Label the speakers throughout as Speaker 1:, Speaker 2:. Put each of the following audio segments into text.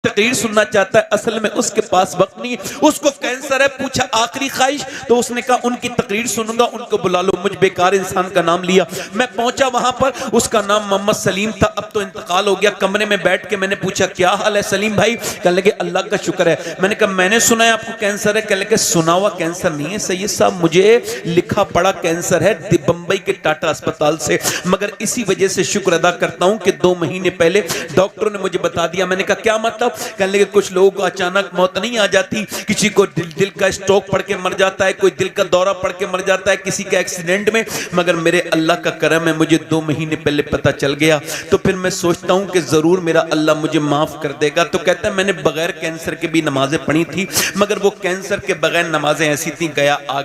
Speaker 1: तकरीर सुनना चाहता है, असल में उसके पास वक्त नहीं, उसको कैंसर है। पूछा आखिरी ख्वाहिश, तो उसने कहा उनकी तकरीर सुनूंगा, उनको बुला लो। मुझ बेकार इंसान का नाम लिया, मैं पहुंचा वहां पर, उसका नाम मोहम्मद सलीम था, अब तो इंतकाल हो गया। कमरे में बैठ के मैंने पूछा क्या हाल है सलीम भाई? कहने लगे अल्लाह का शुक्र है। मैंने कहा मैंने सुना है आपको कैंसर है। कहने लगे सुना हुआ कैंसर नहीं है सैयद साहब, मुझे लिखा पड़ा कैंसर है बंबई के टाटा अस्पताल से, मगर इसी वजह से शुक्र अदा करता हूं कि 2 महीने पहले डॉक्टरों ने मुझे बता दिया। मैंने कहा क्या मतलब? कहने लगे कुछ लोगों को अचानक मौत नहीं आ जाती, किसी को दिल का स्ट्रोक पड़ के मर जाता है, कोई दिल का दौरा पड़ के मर जाता है, किसी का एक्सीडेंट में, मगर मेरे अल्लाह का करम है मुझे 2 महीने पहले पता चल गया। तो फिर मैं सोचता हूं कि जरूर मेरा अल्लाह मुझे माफ कर देगा। तो कहता है मैंने बगैर कैंसर के भी नमाजें पढ़ी थी, मगर वो कैंसर के बगैर नमाजें ऐसी थी, गया आ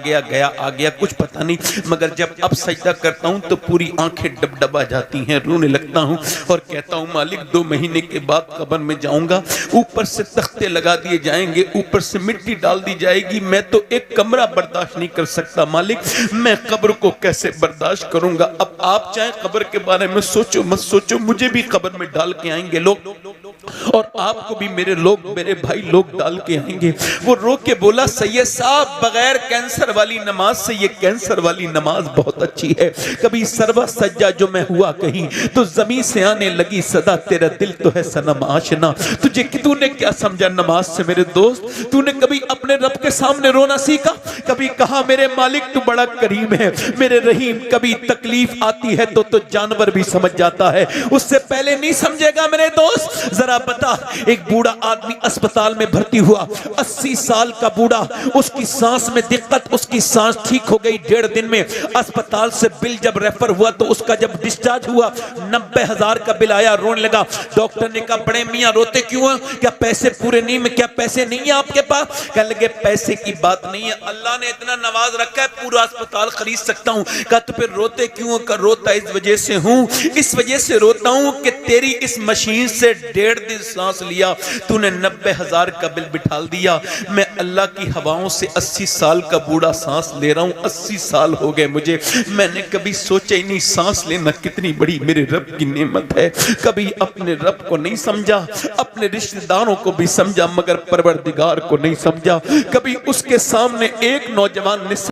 Speaker 1: गया कुछ पता नहीं, मगर जब अब सजदा करता हूं तो पूरी आंखें डबडबा जाती हैं, रोने लगता हूं और कहता हूं मालिक 2 महीने के बाद कब्र में जाऊंगा, ऊपर से तख्ते लगा दिए जाएंगे, ऊपर से मिट्टी डाल दी जाएगी, मैं तो एक कमरा बर्दाश्त नहीं कर सकता मालिक, मैं कब्र को कैसे बर्दाश्त करूंगा? अब आप चाहे कब्र के बारे में सोचो मत सोचो, मुझे भी कब्र में डाल के आएंगे लोग, और आपको भी मेरे लोग, मेरे भाई लोग डाल के आएंगे। वो रो के बोला सैयद साहब बगैर कैंसर वाली नमाज से ये कैंसर वाली नमाज बहुत अच्छी है। कभी सरवा सज्जा जो मैं हुआ कहीं तो जमीन से आने लगी सदा, तेरा दिल तो है सनम आशना, तुझे तूने क्या समझा नमाज से मेरे दोस्त? तूने कभी अपने रब के सामने रोना सीखा? कभी कहा मेरे मालिक तू बड़ा करीम है, मेरे रहीम? कभी तकलीफ आती है तो जानवर भी समझ जाता है, उससे पहले नहीं समझेगा मेरे दोस्त। जरा बता, एक बूढ़ा आदमी अस्पताल में भर्ती हुआ, 80 साल का बूढ़ा, उसकी सांस में दिक्कत, उसकी सांस ठीक हो गई 1.5 दिन में। अस्पताल से बिल जब रेफर हुआ तो उसका जब डिस्चार्ज हुआ 90,000 का बिल आया, रोने लगा। डॉक्टर ने कहा बड़े मियां रोते क्यों हैं? क्या पैसे पूरे नहीं में? क्या पैसे नहीं है आपके पास? कहने लगे पैसे की बात नहीं है, अल्लाह ने इतना नवाज रखा है पूरा अस्पताल खरीद सकता हूं। कहा तो फिर रोते क्यों? कर रोता इस वजह से हूं, इस वजह से रोता हूं कि तेरी इस मशीन से 1.5 दिन सांस लिया, तूने 90,000 का बिल बिठाल दिया। मैं अल्लाह की हवाओं से 80 साल का बूढ़ा सांस ले रहा हूं, 80 साल हो गए मुझे, मैंने कभी सोचा ही नहीं सांस लेना कितनी बड़ी मेरे रब की नेमत है। कभी अपने रब को नहीं समझा, अपने रिश्तेदारों को भी समझा, मगर परवरदिगार को नहीं समझा। कभी उसके सामने एक नौजवान ने